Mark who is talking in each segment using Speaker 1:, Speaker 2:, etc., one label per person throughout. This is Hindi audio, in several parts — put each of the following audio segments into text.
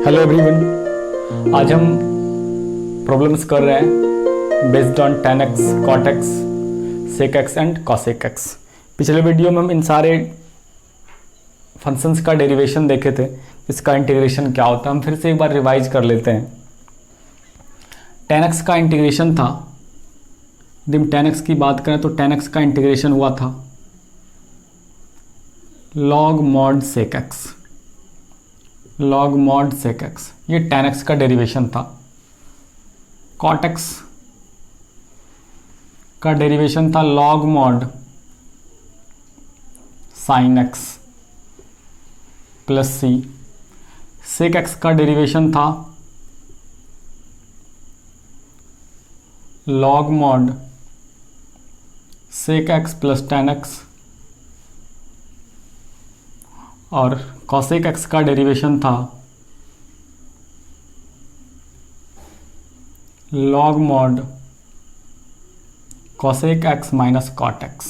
Speaker 1: हेलो एवरीवन, आज हम प्रॉब्लम्स कर रहे हैं based on tan x, cot x, sec x and cosec x। पिछले वीडियो में हम इन सारे फंक्शंस का डेरिवेशन देखे थे, इसका इंटीग्रेशन क्या होता है। हम फिर से एक बार रिवाइज कर लेते हैं। tan x का इंटीग्रेशन था, यदि हम tan x की बात करें तो tan x का इंटीग्रेशन हुआ था log mod sec x, log mod sec x, ये tan x का डेरिवेशन था। cot x का डेरिवेशन था log mod sin x plus c। sec x का डेरिवेशन था log mod sec x plus tan x, और cosec x का डेरिवेशन था log mod cosec x minus cot x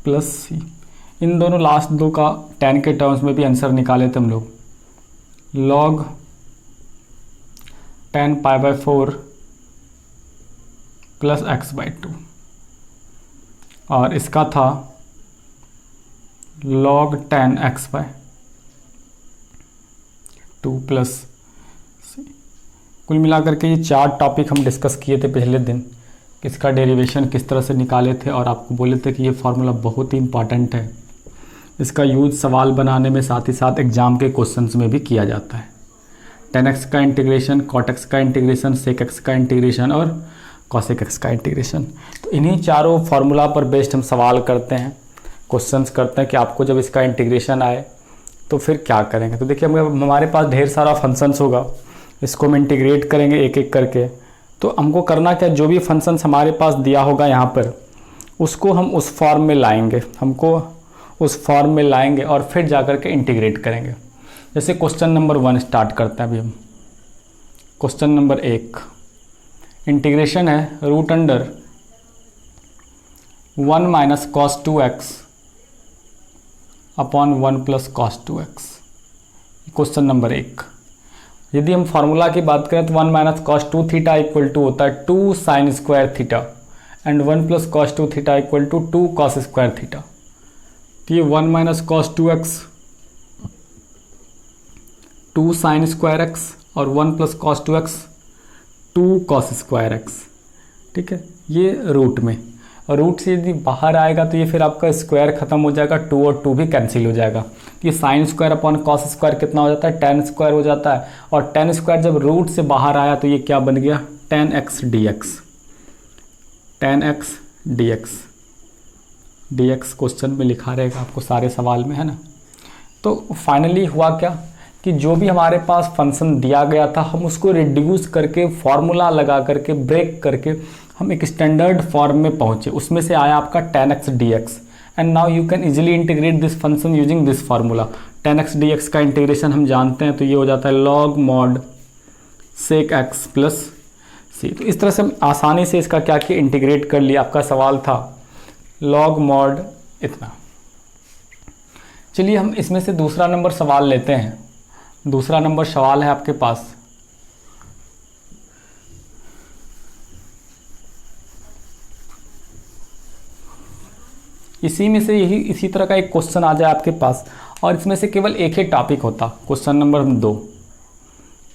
Speaker 1: plus c। इन दोनों लास्ट दो का tan के टर्म्स में भी आंसर निकाले थे हम लोग। log tan π/4 प्लस x/2, और इसका था log tan x/2 plus c। कुल मिलाकर के ये चार टॉपिक हम डिस्कस किए थे पिछले दिन, इसका डेरिवेशन किस तरह से निकाले थे, और आपको बोले थे कि ये फार्मूला बहुत ही इंपॉर्टेंट है। इसका यूज सवाल बनाने में, साथ ही साथ एग्जाम के क्वेश्चंस में भी किया जाता है। tan x का इंटीग्रेशन, cot x का इंटीग्रेशन, sec x का इंटीग्रेशन और cosec x का इंटीग्रेशन। तो इन्हीं चारों फार्मूला पर बेस्ड हम सवाल करते हैं, क्वेश्चंस करते हैं कि आपको जब इसका इंटीग्रेशन आए तो फिर क्या करेंगे। तो देखिए, हमारे पास ढेर सारा फंक्शंस होगा, इसको हम इंटीग्रेट करेंगे एक एक करके। तो हमको करना क्या, जो भी फंक्शंस हमारे पास दिया होगा यहाँ पर, उसको हम उस फॉर्म में लाएंगे, हमको उस फॉर्म में लाएंगे और फिर जा कर के इंटीग्रेट करेंगे। जैसे क्वेश्चन नंबर 1 स्टार्ट करते हैं अभी हम। क्वेश्चन नंबर 1 इंटीग्रेशन है root under 1 minus cos 2x upon 1 plus cos 2x। Question number 1। यदि हम फार्मूला की बात करें तो 1 minus cos 2 theta equal to होता है 2 sine square theta, and 1 plus cos 2 theta equal to 2 cos square theta. तो ये 1 minus cos 2x 2 sine square x और 1 plus cos 2x 2 cos square x। ठीक है, ये रूट में, और रूट से यदि बाहर आएगा तो ये फिर आपका स्क्वायर खत्म हो जाएगा, 2 और 2 भी कैंसिल हो जाएगा। तो ये sine square upon cos square कितना हो जाता है, tan स्क्वायर हो जाता है। और tan स्क्वायर जब रूट से बाहर आया तो ये क्या बन गया, tan x dx, tan x dx। dx question में लिखा रहेगा आपको सारे सवाल में, है ना। तो फाइनली हुआ क्या कि जो भी हमारे पास फंक्शन दिया गया था, हम उसको रिड्यूस करके फार्मूला लगा करके ब्रेक करके हम एक स्टैंडर्ड फॉर्म में पहुंचे। उसमें से आया आपका tan x dx, and now you can easily integrate this function using this formula. tan x dx का इंटीग्रेशन हम जानते हैं, तो ये हो जाता है log mod sec x plus c। तो इस तरह से हम आसानी से इसका क्या किया, इंटीग्रेट कर लिया। आपका सवाल था log mod इतना। चलिए हम इसमें से दूसरा नंबर सवाल लेते हैं। दूसरा नंबर सवाल है आपके पास, इसी में से यही इसी तरह का एक क्वेश्चन आ जाए आपके पास, और इसमें से केवल एक ही टॉपिक होता। क्वेश्चन नंबर 2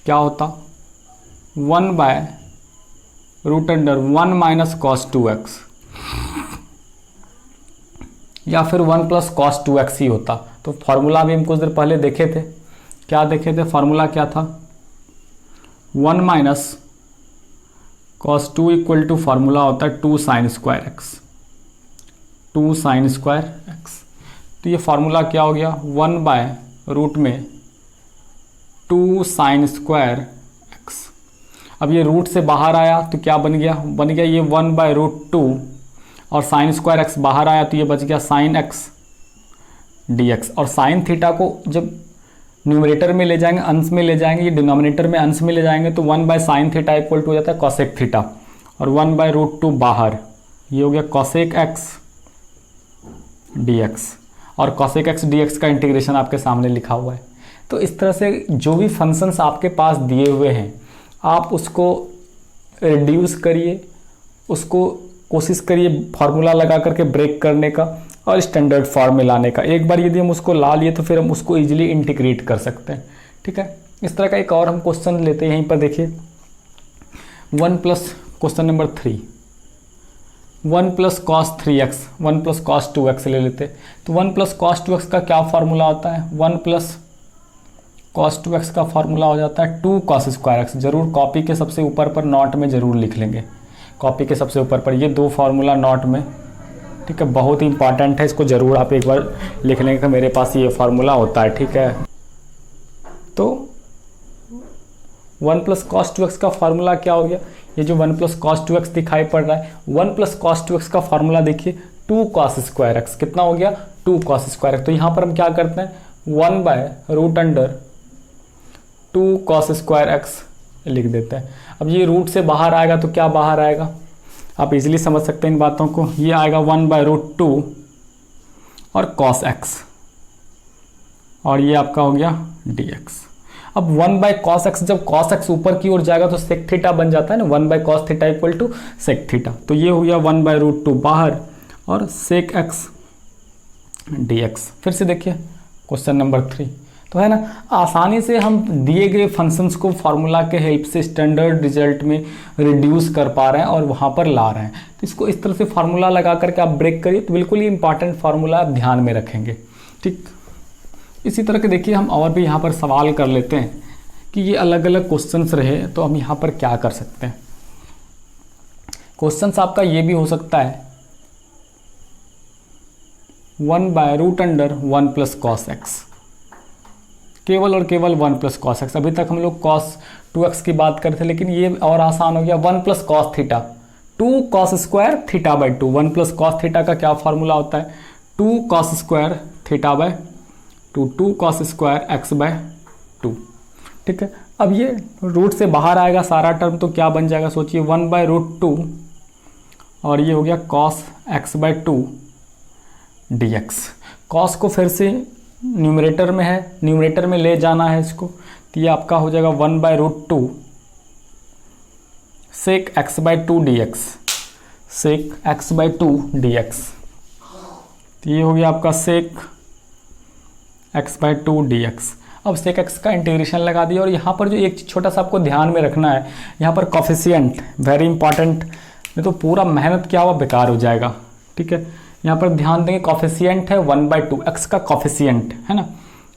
Speaker 1: क्या होता, 1 by root under 1 minus cos 2x, या फिर 1 प्लस कॉस 2x ही होता। तो फार्मूला भी हम कुछ देर पहले देखे थे। क्या देखे थे, फार्मूला क्या था, 1 minus cos 2 equal to formula होता है 2 sine square x, 2 sine square x। तो ये फार्मूला क्या हो गया, 1 बाय रूट में 2 साइन स्क्वायर x। अब ये रूट से बाहर आया तो क्या बन गया, बन गया ये 1 बाय रूट 2, और साइन स्क्वायर x बाहर आया तो ये बच गया साइन x dx। और साइन थीटा को जब न्यूमरेटर में ले जाएंगे, अंश में ले जाएंगे, ये डिनोमिनेटर में अंश में ले जाएंगे, तो 1 by sine theta equal to हो जाता है कॉसेक थीटा, और 1 बाय रूट 2 बाहर, ये हो गया कॉसेक x dx। और cosec x dx का इंटीग्रेशन आपके सामने लिखा हुआ है। तो इस तरह से जो भी फंक्शंस आपके पास दिए हुए हैं आप उसको रिड्यूस करिए, उसको कोशिश करिए फार्मूला लगा करके ब्रेक करने का और स्टैंडर्ड फॉर्म में लाने का। एक बार यदि हम उसको ला लिए तो फिर हम उसको इजीली इंटीग्रेट कर सकते हैं। ठीक है, इस तरह का एक और हम क्वेश्चन लेते हैं। यहीं पर देखिए 1 plus question number 3, 1 plus cos 3x 1 plus cos 2x ले लेते। तो 1 प्लस कॉस 2x का क्या फार्मूला होता है? 1 प्लस कॉस 2x का फार्मूला हो जाता है 2 कॉस स्क्वायर एक्स। जरूर कॉपी के सबसे ऊपर पर नोट में ज़रूर लिख लेंगे, कॉपी के सबसे ऊपर पर ये 2 फार्मूला नोट में। ठीक है, बहुत ही इंपॉर्टेंट है, इसको ज़रूर आप एक बार लिख लेंगे कि मेरे पास ये फार्मूला होता है। ठीक है, तो 1 प्लस कॉस 2x का फार्मूला क्या हो गया? ये जो 1 प्लस कॉस 2x दिखाई पड़ रहा है, 1 प्लस कॉस 2x का फार्मूला देखिए 2 कॉस स्क्वायर एक्स। कितना हो गया? 2 कॉस स्क्वायर एक्स। तो यहाँ पर हम क्या करते हैं 1 by root under 2 cos square x लिख देते हैं। अब ये रूट से बाहर आएगा तो क्या बाहर आएगा? आप इजीली समझ सकते हैं इन बातों को। ये आएगा 1 बाय रूट 2 और कॉस एक्स, और ये आपका हो गया dx। अब 1 बाय कॉस एक्स, जब कॉस एक्स ऊपर की ओर जाएगा तो सेक थीटा बन जाता है ना, 1 by cos theta equal to sec theta. तो ये हो गया 1 बाय रूट 2 बाहर और सेक एक्स dx। फिर से देखिए क्वेश्चन नंबर 3, तो है ना, आसानी से हम दिए गए फंक्शंस को फार्मूला के हेल्प से स्टैंडर्ड रिजल्ट में रिड्यूस कर पा रहे हैं और वहाँ पर ला रहे हैं। तो इसको इस तरह से फार्मूला लगा करके आप ब्रेक करिए तो बिल्कुल ही इंपॉर्टेंट फार्मूला आप ध्यान में रखेंगे। ठीक, इसी तरह के देखिए हम और भी यहाँ पर सवाल कर लेते हैं कि ये अलग अलग क्वेश्चंस रहे तो हम यहाँ पर क्या कर सकते हैं। क्वेश्चंस आपका ये भी हो सकता है 1 by root under 1 plus cos x, केवल और केवल 1 प्लस कॉस एक्स। अभी तक हम लोग कॉस 2x की बात करते थे, लेकिन ये और आसान हो गया 1 plus cos theta 2 cos square theta by 2। 1 plus cos theta का क्या फार्मूला होता है? 2 cos square theta by 2 cos square x by 2। ठीक है, अब ये रूट से बाहर आएगा सारा टर्म तो क्या बन जाएगा? सोचिए 1 बाय रूट 2 और ये हो गया cos x by 2 dx। Cos को फिर से न्यूमरेटर में है, न्यूमरेटर में ले जाना है इसको, तो ये आपका हो जाएगा 1 by root 2 sec x by 2 dx, sec x by 2 dx। तो ये हो गया आपका सेक एक्स बाय 2 dx। अब सेक एक्स का इंटीग्रेशन लगा दिया और यहाँ पर जो एक छोटा सा आपको ध्यान में रखना है, यहाँ पर कॉफिशिएंट वेरी इंपॉर्टेंट, नहीं तो पूरा मेहनत क्या हुआ बेकार हो जाएगा। ठीक है, यहाँ पर ध्यान देंगे कॉफिशिएंट है 1 बाय 2, एक्स का कॉफिशिएंट है ना,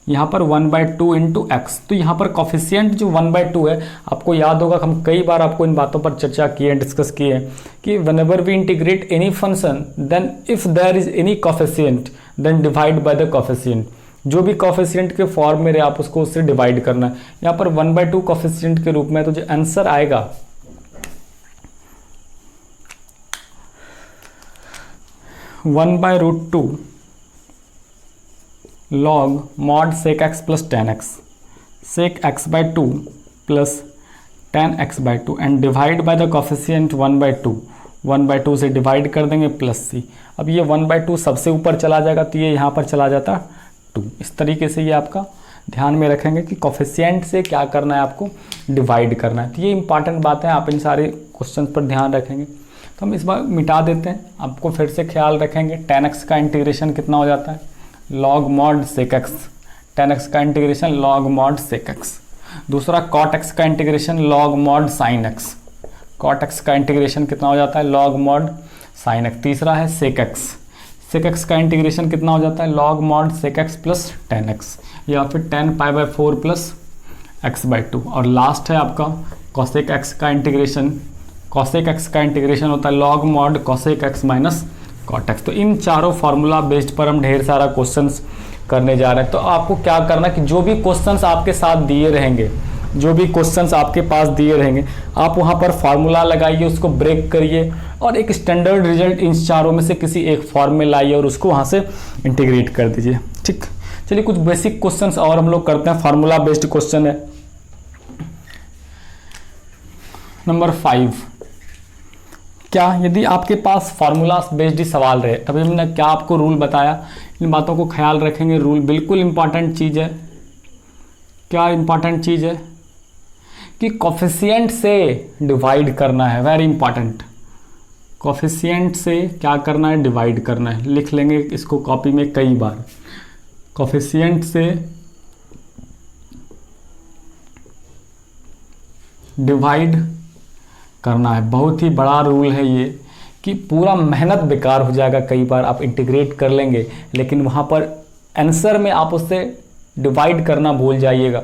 Speaker 1: यहाँ पर 1 बाय 2 इंटू एक्स। तो यहाँ पर कॉफिशिएंट जो 1 बाय 2 है, आपको याद होगा हम कई बार आपको इन बातों पर चर्चा किए, डिस्कस किए कि whenever we integrate any function then if there is any coefficient then divide by the coefficient. जो भी कॉफिशिएंट के फॉर्म में रहे आप उसको उससे डिवाइड करना है। यहाँ पर 1 बाय 2 कॉफिशिएंट के रूप में, तो जो आंसर आएगा 1 by root 2 log mod sec x plus tan x, sec x by 2 plus tan x by 2 and divide by the coefficient 1 by 2। 1 by 2 से डिवाइड कर देंगे प्लस सी। अब ये 1 बाय 2 सबसे ऊपर चला जाएगा तो ये यहाँ पर चला जाता 2। इस तरीके से ये आपका ध्यान में रखेंगे कि कॉफिशिएंट से क्या करना है, आपको डिवाइड करना है। तो ये इंपॉर्टेंट बात है, आप इन सारे क्वेश्चन पर ध्यान रखेंगे। तो हम इस बार मिटा देते हैं, आपको फिर से ख्याल रखेंगे। tan x का इंटीग्रेशन कितना हो जाता है? log mod sec x। tan x का integration log mod sec x। दूसरा cot x का integration log mod sin x। cot x का इंटीग्रेशन कितना हो जाता है? log mod sin x। तीसरा है sec x। sec x का इंटीग्रेशन कितना हो जाता है? log mod sec x plus tan x, या फिर tan pi by 4 plus x by 2। और लास्ट है आपका cosec x का इंटीग्रेशन। cosec x का इंटीग्रेशन होता है log mod cosec x minus cot x। तो इन चारों फार्मूला बेस्ड पर हम ढेर सारा क्वेश्चंस करने जा रहे हैं। तो आपको क्या करना कि जो भी क्वेश्चंस आपके साथ दिए रहेंगे, जो भी क्वेश्चंस आपके पास दिए रहेंगे, आप वहां पर फार्मूला लगाइए, उसको ब्रेक करिए और एक स्टैंडर्ड रिजल्ट इन चारों में से किसी एक फॉर्म में लाइए और उसको वहां से इंटीग्रेट कर दीजिए। ठीक, चलिए कुछ बेसिक क्वेश्चंस और हम लोग करते हैं। फार्मूला बेस्ड क्वेश्चन है नंबर 5। क्या यदि आपके पास फार्मूला बेस्ड सवाल रहे, तभी हमने क्या आपको रूल बताया, इन बातों को ख्याल रखेंगे। रूल बिल्कुल इंपॉर्टेंट चीज़ है। क्या इंपॉर्टेंट चीज़ है कि कॉफिशिएंट से डिवाइड करना है, वेरी इंपॉर्टेंट। कॉफिशिएंट से क्या करना है, डिवाइड करना है। लिख लेंगे इसको कॉपी में कई बार, कॉफिशिएंट से डिवाइड करना है। बहुत ही बड़ा रूल है ये कि पूरा मेहनत बेकार हो जाएगा कई बार। आप इंटीग्रेट कर लेंगे लेकिन वहाँ पर आंसर में आप उससे डिवाइड करना भूल जाइएगा,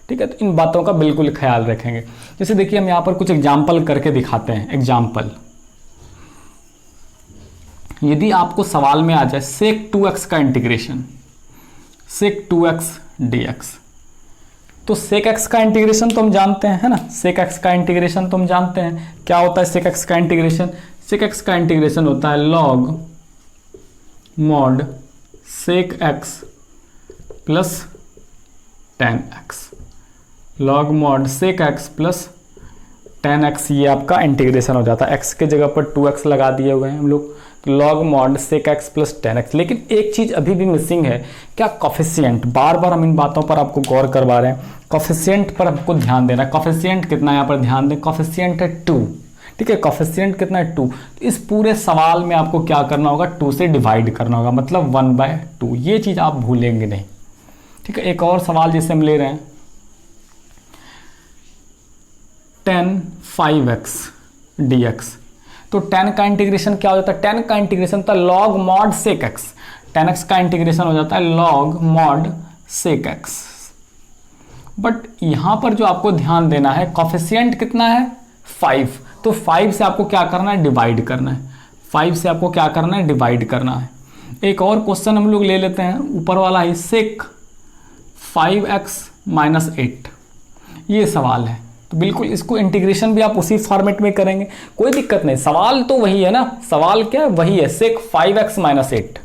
Speaker 1: ठीक है। तो इन बातों का बिल्कुल ख्याल रखेंगे। जैसे देखिए हम यहाँ पर कुछ एग्जाम्पल करके दिखाते हैं। एग्जाम्पल, यदि आपको सवाल में आ जाए सेक 2x का इंटीग्रेशन, सेक 2x dx, तो सेक x का इंटीग्रेशन तो हम जानते हैं, है ना। सेक x का इंटीग्रेशन तो हम जानते हैं क्या होता है। सेक x का इंटीग्रेशन, सेक x का इंटीग्रेशन होता है log mod सेक x plus tan x, log mod सेक x प्लस tan x, ये आपका इंटीग्रेशन हो जाता है। x के जगह पर 2x लगा दिए हुए हैं हम लोग, log mod सेक x प्लस tan x। लेकिन एक चीज़ अभी भी मिसिंग है, क्या, कॉफिशिएंट। बार बार हम इन बातों पर आपको गौर करवा रहे हैं, कॉफिशिएंट पर हमको ध्यान देना है। कॉफिशिएंट कितना है यहाँ पर ध्यान दें, कॉफिशिएंट है 2, ठीक है। कॉफिशिएंट कितना है 2। इस पूरे सवाल में आपको क्या करना होगा, 2 से डिवाइड करना होगा, मतलब 1/2। ये चीज़ आप भूलेंगे नहीं, ठीक है। एक और सवाल जैसे हम ले रहे हैं tan 5x dx, तो tan का इंटीग्रेशन क्या हो जाता है, tan का इंटीग्रेशन होता है log mod sec x, tan x का इंटीग्रेशन हो जाता है log mod sec x। But यहां पर जो आपको ध्यान देना है, कॉफिशिएंट कितना है 5, तो 5 से आपको क्या करना है, डिवाइड करना है। 5 से आपको क्या करना है, डिवाइड करना है। एक और क्वेश्चन हम लोग ले लेते हैं, ऊपर वाला ही sec 5x - 8, ये सवाल है। तो बिल्कुल इसको इंटीग्रेशन भी आप उसी फॉर्मेट में करेंगे, कोई दिक्कत नहीं। सवाल तो वही है ना, सवाल क्या वही है, सेक 5x - 8,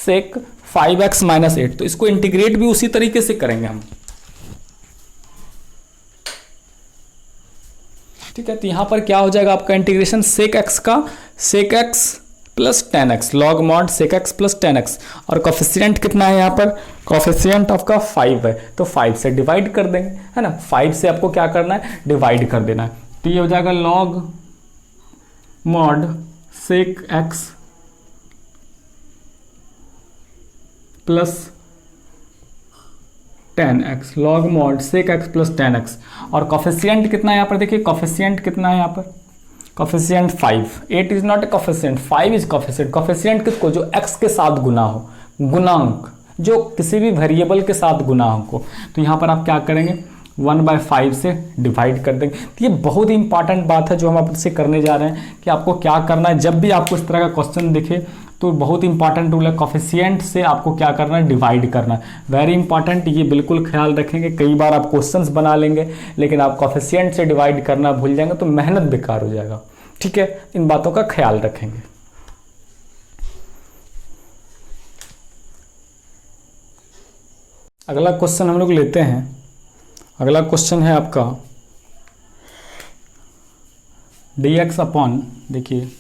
Speaker 1: सेक 5x - 8। तो इसको इंटीग्रेट भी उसी तरीके से करेंगे हम, ठीक है। तो यहां पर क्या हो जाएगा आपका इंटीग्रेशन, सेक x का सेक x plus tan x, log mod sec x plus tan x। और कॉफिशिएंट कितना है यहाँ पर, कॉफिशिएंट आपका 5 है, तो 5 से डिवाइड कर देंगे, है ना। 5 से आपको क्या करना है, डिवाइड कर देना है। तो ये हो जाएगा log mod sec x plus tan x, log mod sec x plus tan x। और कॉफिशिएंट कितना है यहाँ पर, देखिए कॉफिशिएंट कितना है यहाँ पर, coefficient 5। 8 is not a coefficient, 5 is coefficient. Coefficient किसको, जो x के साथ गुना हो, गुणांक, जो किसी भी वेरिएबल के साथ गुणांक हो। तो यहाँ पर आप क्या करेंगे, 1/5 से डिवाइड कर देंगे। तो ये बहुत ही इंपॉर्टेंट बात है जो हम आपसे करने जा रहे हैं कि आपको क्या करना है। जब भी आपको इस तरह का क्वेश्चन दिखे तो बहुत इंपॉर्टेंट रूल है, कॉफिशिएंट से आपको क्या करना है, डिवाइड करना है। वेरी इंपॉर्टेंट, ये बिल्कुल ख्याल रखेंगे। कई बार आप क्वेश्चंस बना लेंगे लेकिन आप कॉफिशिएंट से डिवाइड करना भूल जाएंगे तो मेहनत बेकार हो जाएगा, ठीक है। इन बातों का ख्याल रखेंगे। अगला क्वेश्चन हम लोग लेते हैं। अगला क्वेश्चन है आपका dx अपॉन, देखिए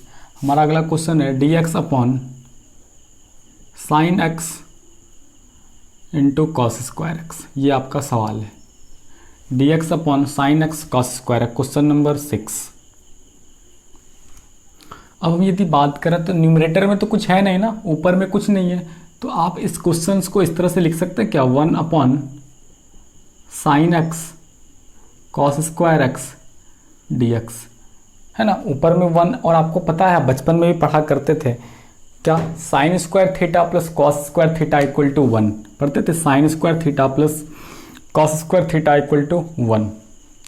Speaker 1: हमारा अगला क्वेश्चन है dx upon sine x into cos square x. ये आपका सवाल है, dx upon sine x cos square x, question number 6। अब हम यदि बात करें तो न्यूमरेटर में तो कुछ है नहीं ना, ऊपर में कुछ नहीं है, तो आप इस क्वेश्चन को इस तरह से लिख सकते हैं क्या, 1 upon sine x cos square x dx, है ना। ऊपर में 1, और आपको पता है बचपन में भी पढ़ा करते थे क्या, sine square theta plus cos square theta equal to 1 पढ़ते थे, sine square theta plus cos square theta equal to 1।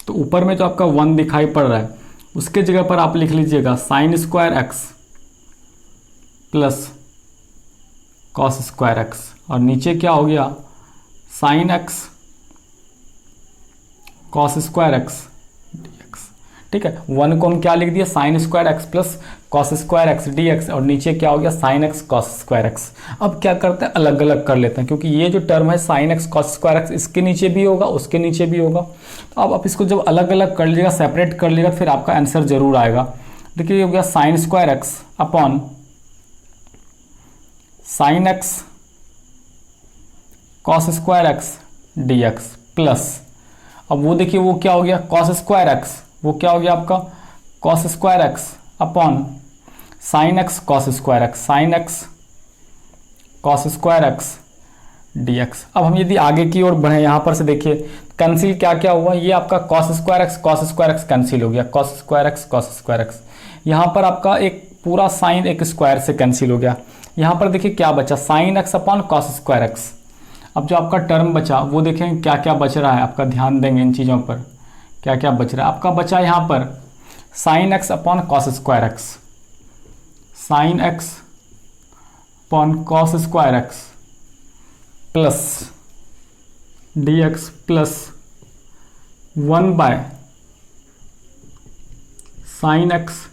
Speaker 1: तो ऊपर में जो आपका 1 दिखाई पड़ रहा है उसके जगह पर आप लिख लीजिएगा sine square x plus cos square x, और नीचे क्या हो गया, sine x cos square x dx, ठीक है। 1 को हम क्या लिख दिया, sine square x plus cos square x dx, और नीचे क्या हो गया, sine x cos square x. अब क्या करते हैं, अलग अलग कर लेते हैं, क्योंकि ये जो टर्म है sine x cos square x इसके नीचे भी होगा उसके नीचे भी होगा। तो अब आप इसको जब अलग अलग कर लीजिएगा, सेपरेट कर लीजिएगा, फिर आपका आंसर जरूर आएगा। देखिए ये हो गया sine square x upon sine x cos square x dx plus, अब वो देखिए वो क्या हो गया कॉस स्क्वायर एक्स, वो क्या हो गया आपका cos square x upon sine x cos square x, sine x cos square x d x. अब हम यदि आगे की ओर बढ़े यहाँ पर से देखिए कैंसिल क्या क्या हुआ, ये आपका कॉस स्क्वायर एक्स कैंसिल हो गया, कॉस स्क्वायर एक्स, यहाँ पर आपका एक पूरा साइन एक स्क्वायर से कैंसिल हो गया। यहाँ पर देखिए क्या बचा sine x upon cos square x. अब जो आपका टर्म बचा वो देखें क्या क्या बच रहा है, आपका ध्यान देंगे इन चीज़ों पर क्या क्या बच रहा है। आपका बचा यहाँ पर sine x upon cos square x, sine x upon cos square x plus D x plus 1 by sine x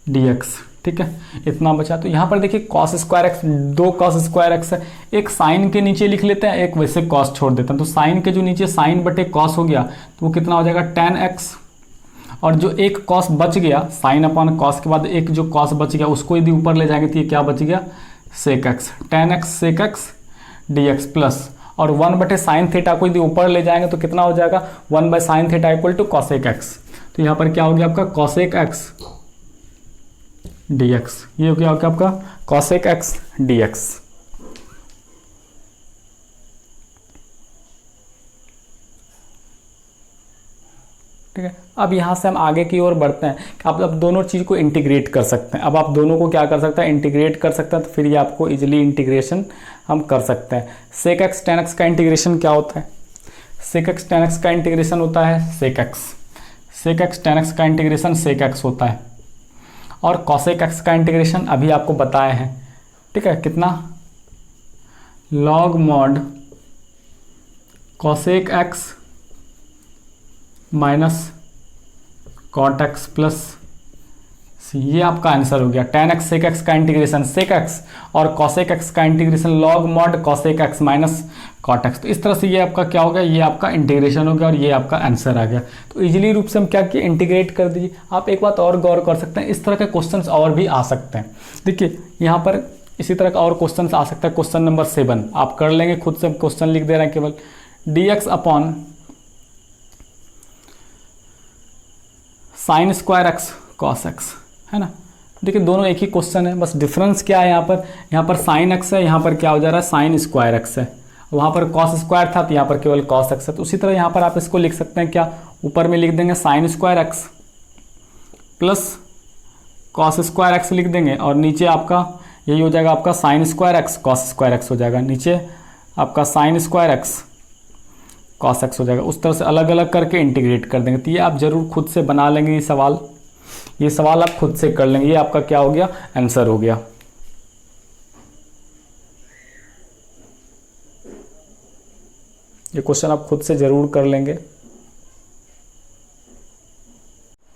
Speaker 1: d x. ठीक है, इतना बचा। तो यहाँ पर देखिए कॉस स्क्वायर एक्स, दो कॉस स्क्वायर एक्स है, एक साइन के नीचे लिख लेते हैं, एक वैसे कॉस छोड़ देते हैं। तो साइन के जो नीचे साइन बटे कॉस हो गया तो वो कितना हो जाएगा tan x, और जो एक कॉस बच गया साइन अपॉन कॉस के बाद एक जो कॉस बच गया उसको यदि ऊपर ले जाएंगे तो ये क्या बच गया sec x, tan x sec x d x plus, और 1 बटे साइन थीटा को यदि ऊपर ले जाएंगे तो कितना हो जाएगा 1 by sine theta equal to cosec x. तो यहाँ पर क्या हो गया आपका कॉसेक एक्स डी एक्स, ये हो गया आपका कॉसेक एक्स डी एक्स। ठीक है, अब यहाँ से हम आगे की ओर बढ़ते हैं कि आप अब दोनों चीज़ को इंटीग्रेट कर सकते हैं। अब आप दोनों को क्या कर सकते हैं इंटीग्रेट कर सकते हैं, तो फिर ये आपको इजीली इंटीग्रेशन हम कर सकते हैं। सेक एक्स टेन एक्स का इंटीग्रेशन क्या होता है, सेक एक्स टेन एक्स का इंटीग्रेशन होता है sec x, sec x tan x का इंटीग्रेशन सेक एक्स होता है, और कॉसेक एक्स का इंटीग्रेशन अभी आपको बताए हैं। ठीक है, कितना log mod cosec x minus cot x plus c, ये आपका आंसर हो गया। tan x सेक एक्स का इंटीग्रेशन सेक एक्स और कॉसेक एक्स का integration log mod cosec x minus cot x. तो इस तरह से ये आपका क्या हो गया, ये आपका इंटीग्रेशन हो गया और ये आपका आंसर आ गया। तो इजीली रूप से हम क्या किए इंटीग्रेट कर दीजिए। आप एक बात और गौर कर सकते हैं, इस तरह के क्वेश्चंस और भी आ सकते हैं। देखिए यहाँ पर इसी तरह का और क्वेश्चन आ सकता है, क्वेश्चन नंबर 7 आप कर लेंगे खुद से, क्वेश्चन लिख दे रहे हैं केवल D x upon sine square x cos x, है ना। देखिए दोनों एक ही क्वेश्चन है, बस डिफरेंस क्या है यहाँ पर साइन एक्स है, यहाँ पर क्या हो जा रहा है साइन स्क्वायर एक्स है, वहाँ पर कॉस स्क्वायर था तो यहाँ पर केवल कॉस एक्स है। तो उसी तरह यहाँ पर आप इसको लिख सकते हैं, क्या ऊपर में लिख देंगे sine square x plus cos square x लिख देंगे, और नीचे आपका यही हो जाएगा आपका sine square x cos square x हो जाएगा, नीचे आपका sine square x cos x हो जाएगा। उस तरह से अलग अलग करके इंटीग्रेट कर देंगे। तो ये आप जरूर खुद से बना लेंगे, ये सवाल आप खुद से कर लेंगे। ये आपका क्या हो गया आंसर हो गया। ये क्वेश्चन आप खुद से जरूर कर लेंगे।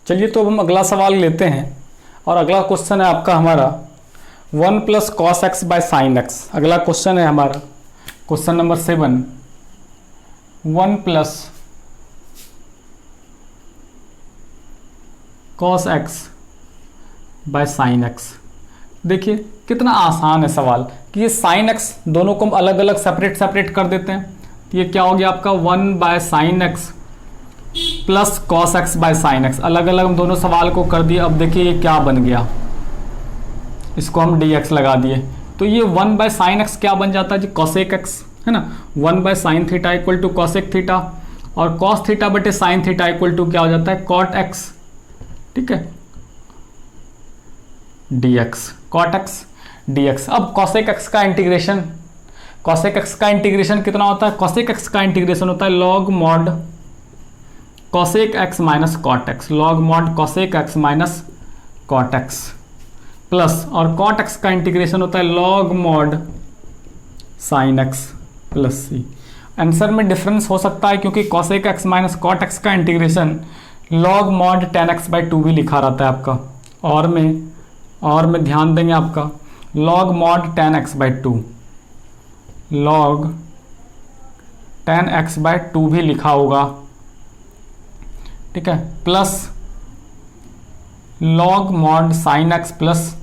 Speaker 1: चलिए तो अब हम अगला सवाल लेते हैं, और अगला क्वेश्चन है आपका हमारा 1 plus cos x by sine x. अगला क्वेश्चन है हमारा question number 7 1 plus cos x by sine x. देखिए कितना आसान है सवाल कि ये साइन एक्स दोनों को हम अलग अलग सेपरेट कर देते हैं। तो ये क्या हो गया आपका 1 by sign x plus cos x by sine x, अलग अलग हम दोनों सवाल को कर दिए। अब देखिए ये क्या बन गया, इसको हम डी एक्स लगा दिए, तो ये 1 बाय साइन एक्स क्या बन जाता है जी कॉसेक एक्स, है ना। 1 by sine theta equal to cosec theta, और कॉस थीटा बटे साइन थीटा इक्वल टू क्या हो जाता है कॉट एक्स। ठीक है, d x cot x d x. अब कॉसेक एक्स का इंटीग्रेशन, कॉसेक एक्स का इंटीग्रेशन कितना होता है, कॉसेक एक्स का इंटीग्रेशन होता है log mod cosec x minus cot x, log mod cosec x minus cot x plus, और कॉट एक्स का इंटीग्रेशन होता है log mod sine x plus c. Answer में डिफरेंस हो सकता है क्योंकि cosec x minus cot x का integration log mod tan x by 2 भी लिखा रहता है आपका, और में ध्यान देंगे आपका log mod tan x by 2, log tan x by 2 भी लिखा होगा। ठीक है, plus log mod sine x plus.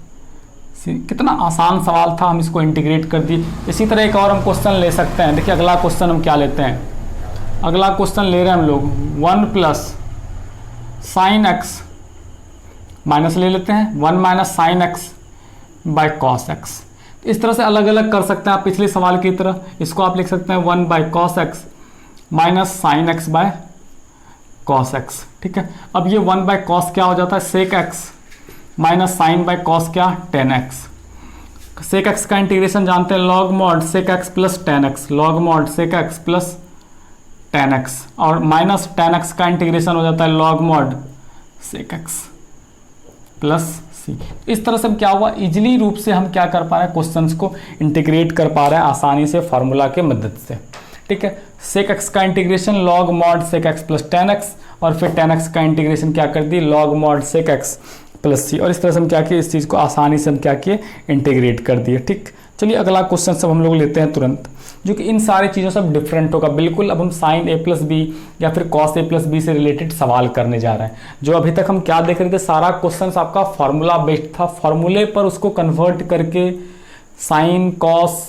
Speaker 1: कितना आसान सवाल था, हम इसको इंटीग्रेट कर दिए। इसी तरह एक और हम क्वेश्चन ले सकते हैं। देखिए अगला क्वेश्चन हम क्या लेते हैं, अगला क्वेश्चन ले रहे हैं हम लोग 1 प्लस साइन एक्स, माइनस ले लेते हैं 1 minus sine x by cos x. इस तरह से अलग अलग कर सकते हैं आप पिछले सवाल की तरह। इसको आप लिख सकते हैं 1 by cos x minus sine x by cos x. ठीक है, अब ये 1 बाय कॉस क्या हो जाता है, sec x minus sine by cos क्या, टेन एक्स। सेक एक्स का इंटीग्रेशन जानते हैं, log mod sec x plus tan x, log mod sec x plus tan x, और माइनस टेन एक्स का इंटीग्रेशन हो जाता है log mod sec x plus c. इस तरह से क्या हुआ, इजिली रूप से हम क्या कर पा रहे हैं, क्वेश्चंस को इंटीग्रेट कर पा रहे हैं आसानी से फार्मूला के मदद से। ठीक है, सेक एक्स का integration log mod sec x plus tan x, और फिर टेन एक्स का इंटीग्रेशन क्या कर दी, log mod sec x plus c, और इस तरह से हम क्या किए, इस चीज़ को आसानी से हम क्या किए, इंटीग्रेट कर दिए। ठीक, चलिए अगला क्वेश्चन सब हम लोग लेते हैं तुरंत, जो कि इन सारी चीज़ों से डिफरेंट होगा बिल्कुल। अब हम साइन ए प्लस बी या फिर कॉस ए प्लस बी से रिलेटेड सवाल करने जा रहे हैं। जो अभी तक हम क्या देख रहे थे, सारा क्वेश्चन आपका फार्मूला बेस्ड था, फार्मूले पर उसको कन्वर्ट करके साइन कॉस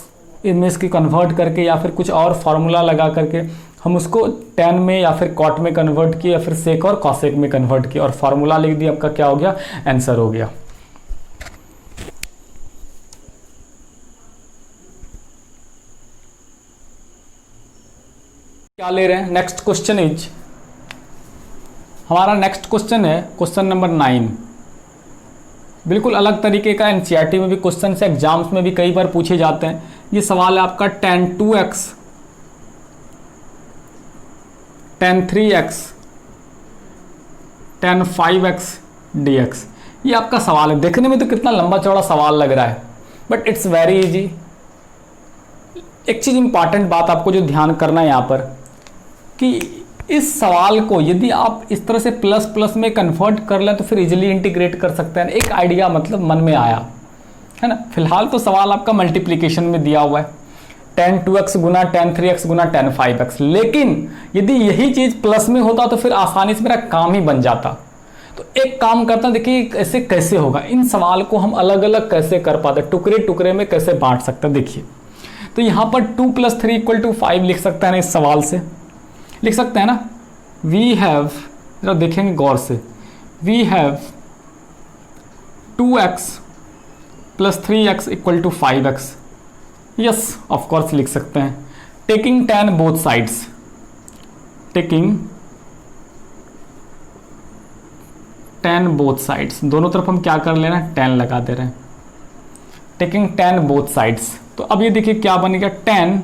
Speaker 1: इनमें इसकी कन्वर्ट करके या फिर कुछ और फार्मूला लगा करके हम उसको टेन में या फिर कॉट में कन्वर्ट किए या फिर सेक और कॉसेक में कन्वर्ट किया और फार्मूला लिख दिया, आपका क्या हो गया, आंसर हो गया। क्या ले रहे हैं, नेक्स्ट क्वेश्चन इज, हमारा नेक्स्ट क्वेश्चन है क्वेश्चन नंबर 9। बिल्कुल अलग तरीके का, एनसीईआरटी में भी क्वेश्चन से, एग्जाम्स में भी कई बार पूछे जाते हैं। ये सवाल है आपका tan 2x tan 3x tan 5x dx। ये आपका सवाल है, देखने में तो कितना लंबा चौड़ा सवाल लग रहा है, बट इट्स वेरी इजी। एक चीज़ इंपॉर्टेंट बात आपको जो ध्यान करना है यहाँ पर, कि इस सवाल को यदि आप इस तरह से प्लस प्लस में कन्वर्ट कर लें तो फिर इजीली इंटीग्रेट कर सकते हैं। एक आइडिया मतलब मन में आया है ना। फिलहाल तो सवाल आपका मल्टीप्लिकेशन में दिया हुआ है, tan 2x गुना tan 3x गुना tan 5x, लेकिन यदि यही चीज़ प्लस में होता तो फिर आसानी से मेरा काम ही बन जाता। तो एक काम करता, देखिए ऐसे कैसे होगा, इन सवाल को हम अलग अलग कैसे कर पाते, टुकड़े टुकड़े में कैसे बांट सकते हैं। देखिए, तो यहाँ पर 2 + 3 = 5 लिख सकते हैं ना, इस सवाल से लिख सकते हैं ना। वी हैव, जरा देखेंगे गौर से, we have 2x + 3x = 5x। Yes, of course लिख सकते हैं। Taking tan both sides, taking tan both sides, दोनों तरफ हम क्या कर लेना, tan लगा दे रहे हैं। टेकिंग tan बोथ साइड्स, तो अब ये देखिए क्या बनेगा, tan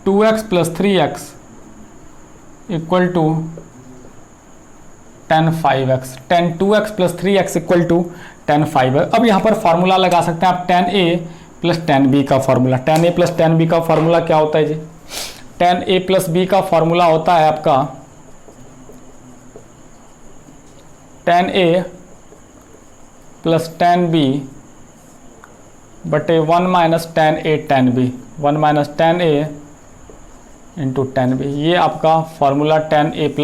Speaker 1: 2x + 3x = tan 5x, tan 2x + 3x = tan 5x। अब यहाँ पर फार्मूला लगा सकते हैं आप, tan a + tan b का formula. tan a + tan b का फार्मूला क्या होता है जी, tan a + b का फार्मूला होता है आपका tan a + tan b बटे 1 - tan a tan b, 1 - tan a × tan b। ये आपका फार्मूला tan a +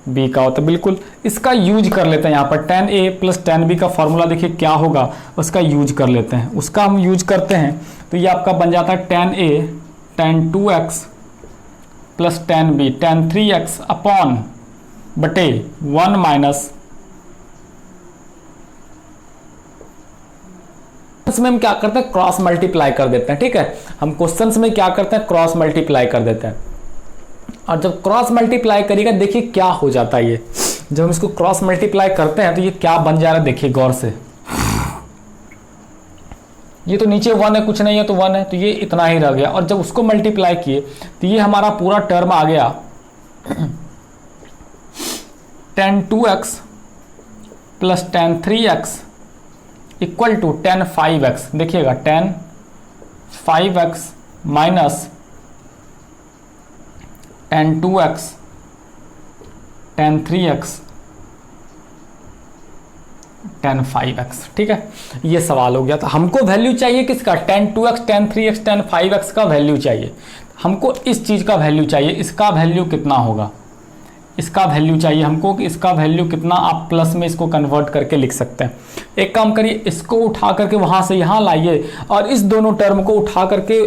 Speaker 1: b का होता है। बिल्कुल इसका यूज कर लेते हैं यहाँ पर, tan a + tan b का फार्मूला देखिए क्या होगा, उसका यूज कर लेते हैं। उसका हम यूज करते हैं तो ये आपका बन जाता है tan a tan 2x + tan b tan 3x upon बटे 1 - में हम क्या करते हैं, क्रॉस मल्टीप्लाई कर देते हैं। ठीक है, हम क्वेश्चंस में क्या करते हैं, क्रॉस मल्टीप्लाई कर देते हैं। और जब क्रॉस मल्टीप्लाई करिएगा देखिए क्या हो जाता है। ये जब हम इसको क्रॉस मल्टीप्लाई करते हैं तो ये क्या बन जा रहा है, देखिए गौर से। ये तो नीचे 1 है, कुछ नहीं है तो 1 है, तो ये इतना ही रह गया। और जब उसको मल्टीप्लाई किए तो ये हमारा पूरा टर्म आ गया tan 2x + tan 3x = tan 5x। देखिएगा tan 5x minus tan 2x tan 3x tan 5x। ठीक है, ये सवाल हो गया। तो हमको वैल्यू चाहिए किसका, tan 2x tan 3x tan 5x का वैल्यू चाहिए हमको, इस चीज़ का वैल्यू चाहिए। इसका वैल्यू कितना होगा, इसका वैल्यू चाहिए हमको कि इसका वैल्यू कितना, आप प्लस में इसको कन्वर्ट करके लिख सकते हैं। एक काम करिए, इसको उठा करके वहां से यहाँ लाइए और इस दोनों टर्म को उठा करके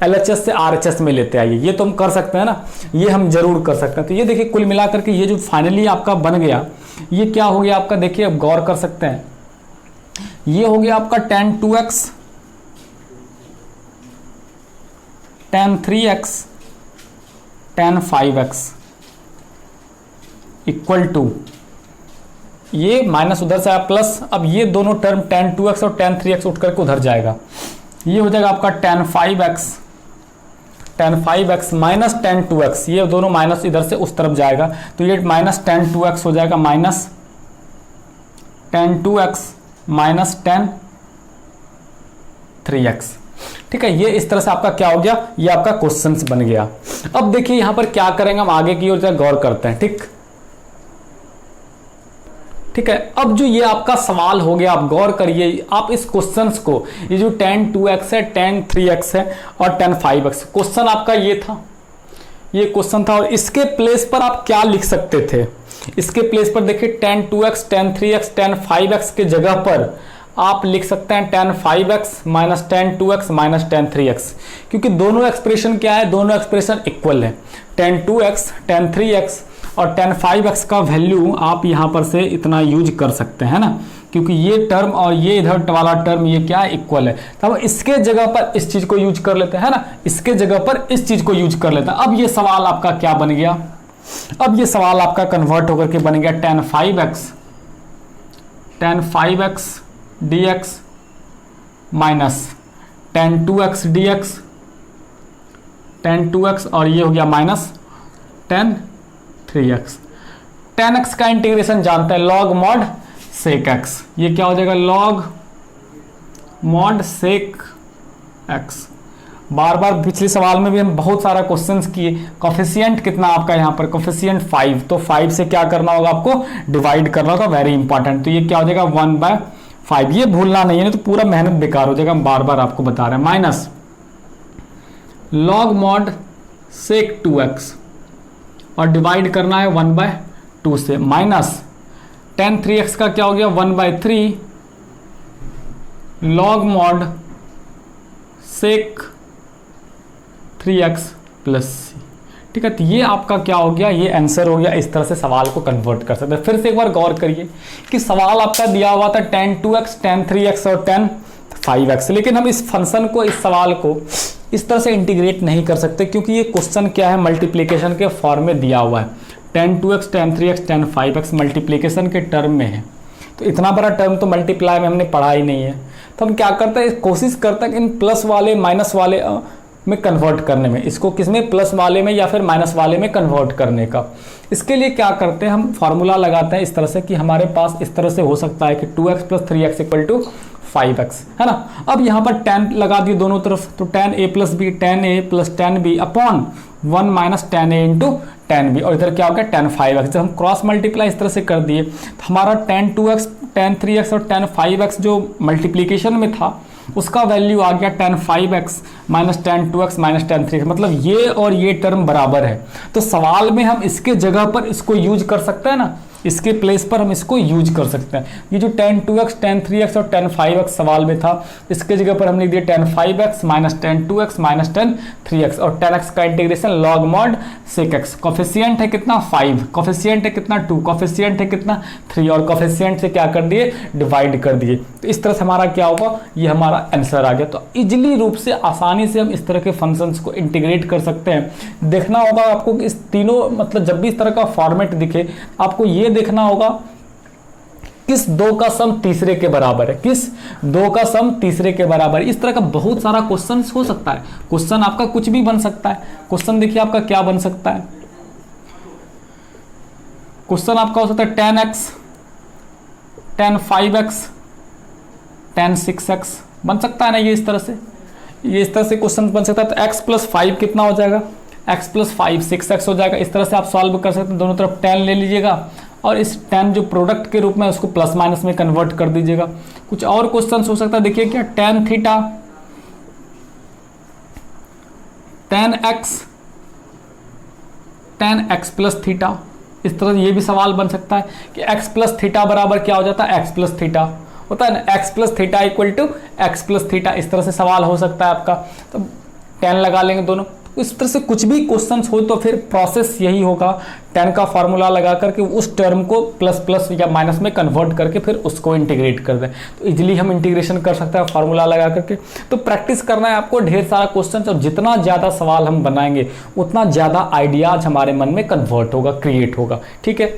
Speaker 1: LHS से RHS में लेते आइए। ये तो हम कर सकते हैं ना, ये हम जरूर कर सकते हैं। तो ये देखिए कुल मिलाकर के ये जो फाइनली आपका बन गया, ये क्या हो गया आपका, देखिए अब गौर कर सकते हैं, ये हो गया आपका tan 2x tan 3x tan 5x equal to, ये माइनस उधर से आया प्लस, अब ये दोनों टर्म tan 2x और tan 3x उठ करके उधर जाएगा, ये हो जाएगा आपका tan 5x minus tan 2x, ये दोनों माइनस इधर से उस तरफ जाएगा, तो ये माइनस tan 2x हो जाएगा minus tan 2x minus tan 3x। ठीक है, ये इस तरह से आपका क्या हो गया, ये आपका क्वेश्चंस बन गया। अब देखिए यहां पर क्या करेंगे, हम आगे की ओर गौर करते हैं। ठीक है, अब जो ये आपका सवाल हो गया, आप गौर करिए, आप इस क्वेश्चंस को, ये जो tan 2x है, tan 3x है और tan 5x, क्वेश्चन आपका ये था, ये क्वेश्चन था, और इसके प्लेस पर आप क्या लिख सकते थे, इसके प्लेस पर देखिए tan 2x tan 3x tan 5x के जगह पर आप लिख सकते हैं tan 5x minus tan 2x minus tan 3x, क्योंकि दोनों एक्सप्रेशन क्या है, दोनों एक्सप्रेशन इक्वल है। tan 2x tan 3x और tan 5x का वैल्यू आप यहाँ पर से इतना यूज कर सकते हैं ना, क्योंकि ये टर्म और ये इधर वाला टर्म ये क्या है, इक्वल है। तो अब इसके जगह पर इस चीज को यूज कर लेते हैं ना, इसके जगह पर इस चीज को यूज कर लेते हैं। अब ये सवाल आपका क्या बन गया, अब ये सवाल आपका कन्वर्ट होकर के बन गया tan 5x dx minus tan 2x dx tan 2x और ये हो गया minus tan 3x। tan x का इंटीग्रेशन जानते हैं, log mod sec x, ये क्या हो जाएगा log mod sec x। बार बार पिछले सवाल में भी हम बहुत सारा क्वेश्चंस किए, कोफिशिएंट कितना आपका यहाँ पर, कोफिशिएंट 5, तो 5 से क्या करना होगा आपको, डिवाइड करना होगा, वेरी इंपॉर्टेंट। तो ये क्या हो जाएगा 1/5, ये भूलना नहीं है, तो पूरा मेहनत बेकार हो जाएगा, हम बार बार आपको बता रहे हैं। Minus log mod sec 2x और डिवाइड करना है 1/2 से, माइनस tan 3x का क्या हो गया 1/3 log mod sec 3x plus c। ठीक है, तो ये आपका क्या हो गया, ये आंसर हो गया। इस तरह से सवाल को कन्वर्ट कर सकते हैं। फिर से एक बार गौर करिए कि सवाल आपका दिया हुआ था tan 2x tan 3x और tan 5x, लेकिन हम इस फंक्शन को, इस सवाल को इस तरह से इंटीग्रेट नहीं कर सकते, क्योंकि ये क्वेश्चन क्या है, मल्टीप्लिकेशन के फॉर्म में दिया हुआ है। tan 2x tan 3x tan 5x multiplication के टर्म में है, तो इतना बड़ा टर्म तो मल्टीप्लाई में हमने पढ़ा ही नहीं है। तो हम क्या करते हैं, कोशिश करते हैं कि इन प्लस वाले माइनस वाले में कन्वर्ट करने में, इसको किस में, प्लस वाले में या फिर माइनस वाले में कन्वर्ट करने का। इसके लिए क्या करते हैं, हम फॉर्मूला लगाते हैं इस तरह से कि हमारे पास इस तरह से हो सकता है कि 2x plus 3x equal to 5x, है ना। अब यहाँ पर tan लगा दिए दोनों तरफ, तो tan a plus B, tan a plus tan b upon 1 minus tan a into tan b, और इधर क्या हो गया tan 5x। जब हम क्रॉस मल्टीप्लाई इस तरह से कर दिए तो हमारा tan 2x tan 3x और tan 5x जो मल्टीप्लिकेशन में था उसका वैल्यू आ गया tan 5x minus tan 2x minus tan 3x, मतलब ये और ये टर्म बराबर है। तो सवाल में हम इसके जगह पर इसको यूज कर सकते हैं ना, इसके प्लेस पर हम इसको यूज कर सकते हैं। ये जो tan 2x tan 3x और tan 5x सवाल में था, इसके जगह पर हम लिख दिए tan 5x minus tan 2x minus tan 3x और tan x का integration log mod sec x। Coefficient है कितना 5, कोफिशिएंट है कितना 2, कोफिशिएंट है कितना 3 और कोफिशिएंट से क्या कर दिए, डिवाइड कर दिए। तो इस तरह से हमारा क्या होगा, ये हमारा आंसर आ गया। तो इजिली रूप से, आसानी से हम इस तरह के फंक्शंस को इंटीग्रेट कर सकते हैं। देखना होगा आपको कि इस तीनों, मतलब जब भी इस तरह का फॉर्मेट दिखे आपको ये देखना होगा किस दो का सम तीसरे के बराबर है, किस दो का सम तीसरे के बराबर है। इस तरह का बहुत सारा क्वेश्चन हो सकता है। क्वेश्चन आपका कुछ भी बन सकता है। क्वेश्चन देखिए आपका क्या बन सकता है, क्वेश्चन आपका हो सकता है tan x tan 5x tan 6x बन सकता है ना, ये इस तरह से, ये इस तरह से क्वेश्चन बन सकता है। तो x प्लस 5 कितना हो जाएगा, x प्लस 5 6x हो जाएगा। इस तरह से आप सॉल्व कर सकते हैं। दोनों तरफ tan ले लीजिएगा और इस tan जो प्रोडक्ट के रूप में उसको प्लस माइनस में कन्वर्ट कर दीजिएगा। कुछ और क्वेश्चन हो सकता है, देखिए क्या tan theta tan x plus theta, इस तरह ये भी सवाल बन सकता है कि x प्लस थीटा बराबर क्या हो जाता है, x प्लस थीटा, होता है ना, x plus theta equal to x plus theta, इस तरह से सवाल हो सकता है आपका। तो tan लगा लेंगे दोनों। इस तरह से कुछ भी क्वेश्चंस हो तो फिर प्रोसेस यही होगा, tan का फार्मूला लगा करके उस टर्म को प्लस प्लस या माइनस में कन्वर्ट करके फिर उसको इंटीग्रेट कर दें, तो इजीली हम इंटीग्रेशन कर सकते हैं फार्मूला लगा करके। तो प्रैक्टिस करना है आपको ढेर सारा क्वेश्चन, और जितना ज़्यादा सवाल हम बनाएंगे उतना ज़्यादा आइडियाज हमारे मन में कन्वर्ट होगा, क्रिएट होगा। ठीक है।